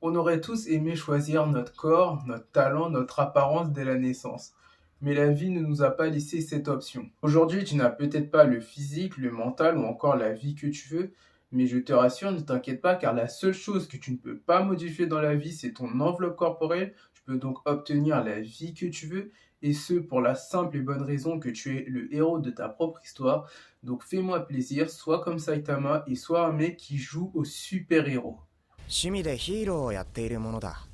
On aurait tous aimé choisir notre corps, notre talent, notre apparence dès la naissance. Mais la vie ne nous a pas laissé cette option. Aujourd'hui, tu n'as peut-être pas le physique, le mental ou encore la vie que tu veux, mais je te rassure, ne t'inquiète pas car la seule chose que tu ne peux pas modifier dans la vie, c'est ton enveloppe corporelle. Tu peux donc obtenir la vie que tu veux et ce pour la simple et bonne raison que tu es le héros de ta propre histoire. Donc fais-moi plaisir, sois comme Saitama et sois un mec qui joue au super-héros. 趣味でヒーローをやっているものだ。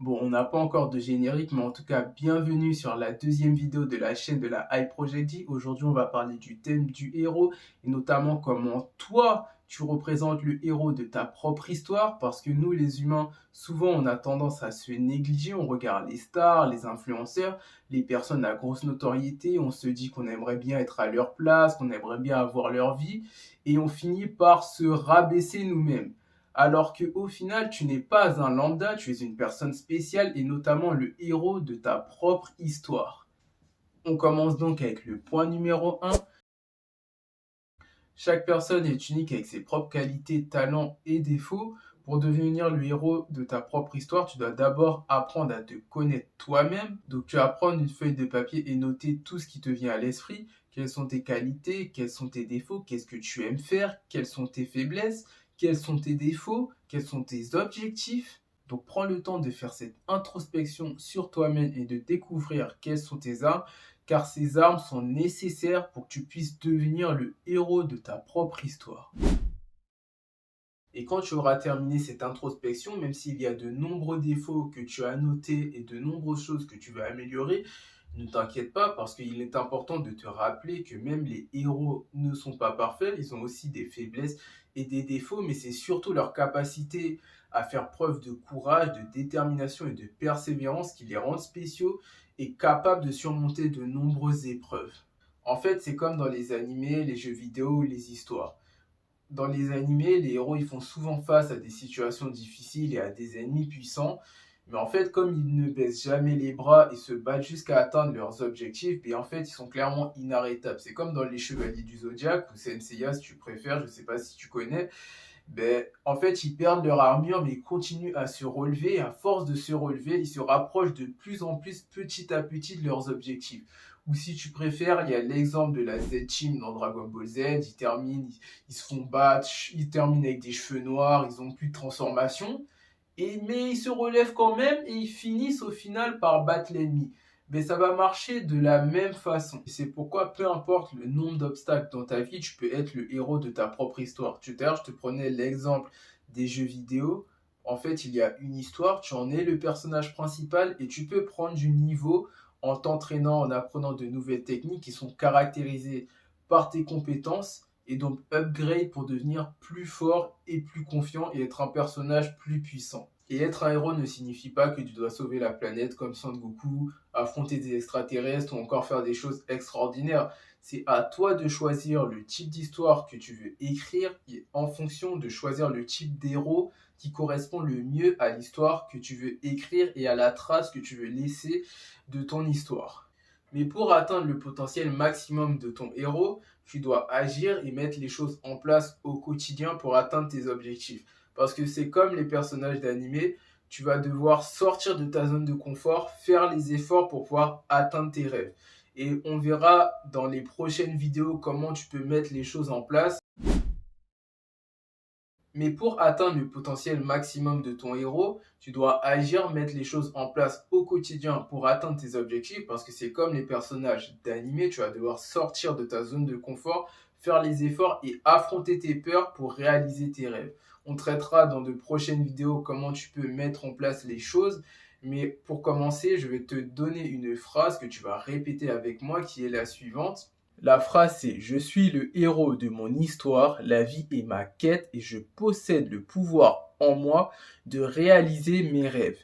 Bon, on n'a pas encore de générique, mais en tout cas, bienvenue sur la deuxième vidéo de la chaîne de la Hype Project D. Aujourd'hui, on va parler du thème du héros et notamment comment toi, tu représentes le héros de ta propre histoire parce que nous, les humains, souvent, on a tendance à se négliger. On regarde les stars, les influenceurs, les personnes à grosse notoriété. On se dit qu'on aimerait bien être à leur place, qu'on aimerait bien avoir leur vie et on finit par se rabaisser nous-mêmes. Alors que au final, tu n'es pas un lambda, tu es une personne spéciale et notamment le héros de ta propre histoire. On commence donc avec le point numéro 1. Chaque personne est unique avec ses propres qualités, talents et défauts. Pour devenir le héros de ta propre histoire, tu dois d'abord apprendre à te connaître toi-même. Donc tu vas prendre une feuille de papier et noter tout ce qui te vient à l'esprit. Quelles sont tes qualités, quels sont tes défauts, qu'est-ce que tu aimes faire, quelles sont tes faiblesses, quels sont tes défauts, quels sont tes objectifs. Donc prends le temps de faire cette introspection sur toi-même et de découvrir quelles sont tes armes car ces armes sont nécessaires pour que tu puisses devenir le héros de ta propre histoire. Et quand tu auras terminé cette introspection, même s'il y a de nombreux défauts que tu as notés et de nombreuses choses que tu veux améliorer, ne t'inquiète pas parce qu'il est important de te rappeler que même les héros ne sont pas parfaits, ils ont aussi des faiblesses et des défauts, mais c'est surtout leur capacité à faire preuve de courage, de détermination et de persévérance qui les rendent spéciaux et capables de surmonter de nombreuses épreuves. En fait, c'est comme dans les animés, les jeux vidéo ou les histoires. Dans les animés, les héros ils font souvent face à des situations difficiles et à des ennemis puissants. Mais en fait, comme ils ne baissent jamais les bras et se battent jusqu'à atteindre leurs objectifs, et en fait, ils sont clairement inarrêtables. C'est comme dans les Chevaliers du Zodiaque ou Senseiya, si tu préfères, je ne sais pas si tu connais. Ben, en fait, ils perdent leur armure, mais ils continuent à se relever. Et à force de se relever, ils se rapprochent de plus en plus, petit à petit, de leurs objectifs. Ou si tu préfères, il y a l'exemple de la Z-Team dans Dragon Ball Z. Ils terminent, ils se font battre, ils terminent avec des cheveux noirs, ils n'ont plus de transformation. Mais ils se relèvent quand même et ils finissent au final par battre l'ennemi. Mais ça va marcher de la même façon. C'est pourquoi, peu importe le nombre d'obstacles dans ta vie, tu peux être le héros de ta propre histoire. Tout à l'heure, je te prenais l'exemple des jeux vidéo. En fait, il y a une histoire, tu en es le personnage principal et tu peux prendre du niveau en t'entraînant, en apprenant de nouvelles techniques qui sont caractérisées par tes compétences et donc upgrade pour devenir plus fort et plus confiant et être un personnage plus puissant. Et être un héros ne signifie pas que tu dois sauver la planète comme Son Goku, affronter des extraterrestres ou encore faire des choses extraordinaires. C'est à toi de choisir le type d'histoire que tu veux écrire et en fonction de choisir le type d'héros qui correspond le mieux à l'histoire que tu veux écrire et à la trace que tu veux laisser de ton histoire. Mais pour atteindre le potentiel maximum de ton héros, tu dois agir et mettre les choses en place au quotidien pour atteindre tes objectifs. Parce que c'est comme les personnages d'animé, tu vas devoir sortir de ta zone de confort, faire les efforts pour pouvoir atteindre tes rêves. Et on verra dans les prochaines vidéos comment tu peux mettre les choses en place. Mais pour atteindre le potentiel maximum de ton héros, tu dois agir, mettre les choses en place au quotidien pour atteindre tes objectifs parce que c'est comme les personnages d'animé, tu vas devoir sortir de ta zone de confort, faire les efforts et affronter tes peurs pour réaliser tes rêves. On traitera dans de prochaines vidéos comment tu peux mettre en place les choses. Mais pour commencer, je vais te donner une phrase que tu vas répéter avec moi qui est la suivante. La phrase c'est je suis le héros de mon histoire, la vie est ma quête et je possède le pouvoir en moi de réaliser mes rêves.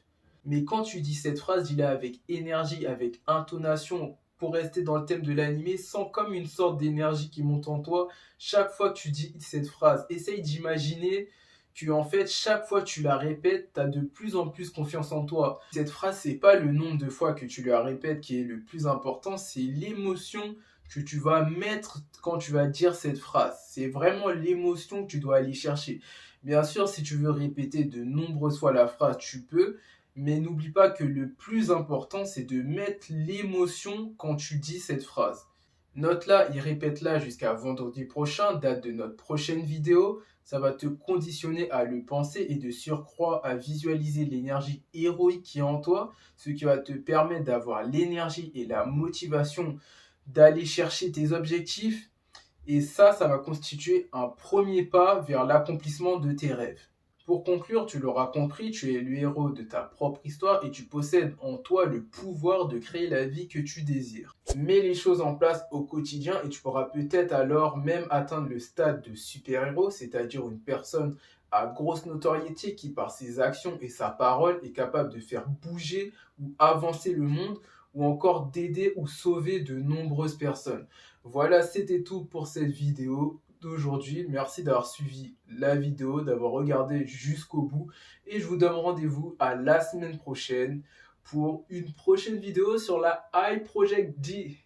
Mais quand tu dis cette phrase, dis-la avec énergie, avec intonation, pour rester dans le thème de l'animé, sans comme une sorte d'énergie qui monte en toi. Chaque fois que tu dis cette phrase, essaye d'imaginer que en fait, chaque fois que tu la répètes, tu as de plus en plus confiance en toi. Cette phrase, c'est pas le nombre de fois que tu la répètes qui est le plus important, c'est l'émotion que tu vas mettre quand tu vas dire cette phrase. C'est vraiment l'émotion que tu dois aller chercher. Bien sûr, si tu veux répéter de nombreuses fois la phrase, tu peux, mais n'oublie pas que le plus important, c'est de mettre l'émotion quand tu dis cette phrase. Note-la et répète-la jusqu'à vendredi prochain, date de notre prochaine vidéo. Ça va te conditionner à le penser et de surcroît à visualiser l'énergie héroïque qui est en toi, ce qui va te permettre d'avoir l'énergie et la motivation d'aller chercher tes objectifs. Et ça va constituer un premier pas vers l'accomplissement de tes rêves. Pour conclure, tu l'auras compris, tu es le héros de ta propre histoire et tu possèdes en toi le pouvoir de créer la vie que tu désires. Mets les choses en place au quotidien et tu pourras peut-être alors même atteindre le stade de super-héros, c'est-à-dire une personne à grosse notoriété qui par ses actions et sa parole est capable de faire bouger ou avancer le monde ou encore d'aider ou sauver de nombreuses personnes. Voilà, c'était tout pour cette vidéo d'aujourd'hui. Merci d'avoir suivi la vidéo, d'avoir regardé jusqu'au bout. Et je vous donne rendez-vous à la semaine prochaine pour une prochaine vidéo sur la iProject D.